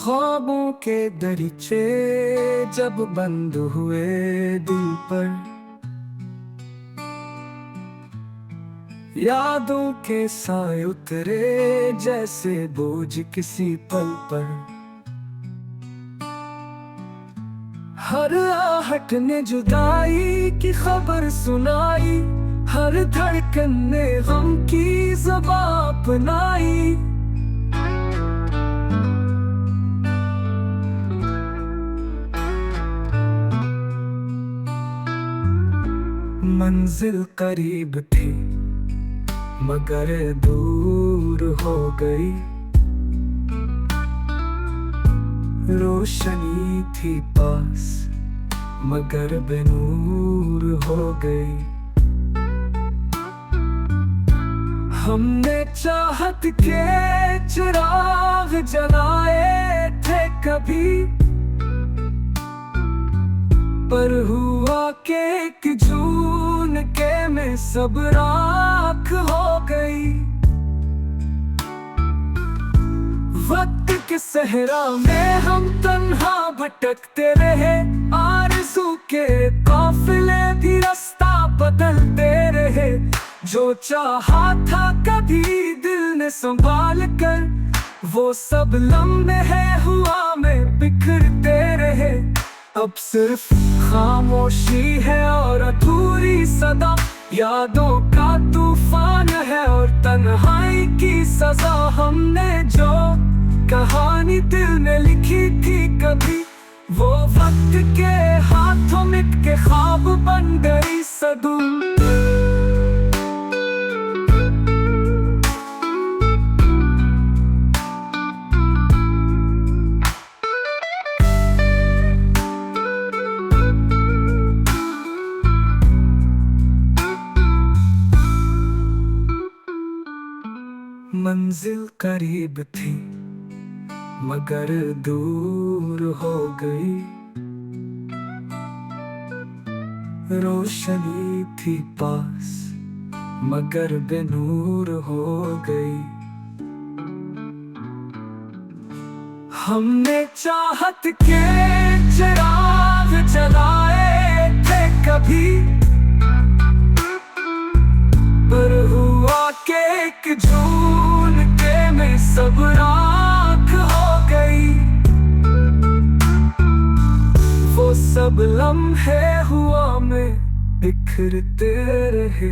ख्वाबों के दरीचे जब बंद हुए दिल पर, यादों के साए उतरे जैसे बोझ किसी पल पर। हर आहट ने जुदाई की खबर सुनाई, हर धड़कन ने गम की ज़बां अपनाई। मंजिल करीब थी मगर दूर हो गई, रोशनी थी पास मगर बेनूर हो गई। हमने चाहत के चिराग जलाए थे कभी, पर हुआ कि एक जून के में सब राख हो गई। वक्त के सहरा में हम तन्हा भटकते रहे, आरज़ू के काफिले भी रास्ता बदलते रहे। जो चाहा था कभी दिल ने संभाल कर, वो सब लम्हे हुआ में बिखरते रहे। अब सिर्फ खामोशी है और अधूरी सदा, यादों का तूफान है और तन्हाई की सजा। हमने जो कहानी दिल में लिखी थी कभी, वो वक्त के हाथों मिट के ख्वाब बन गई सदूम। मंजिल करीब थी मगर दूर हो गई, रोशनी थी पास मगर बेनूर हो गई। हमने चाहत के चिराग जलाए थे कभी, पर हुआ कि एक जून के में सब राख हो गई। वो सब लम्हे हुआ में बिखरते रहे।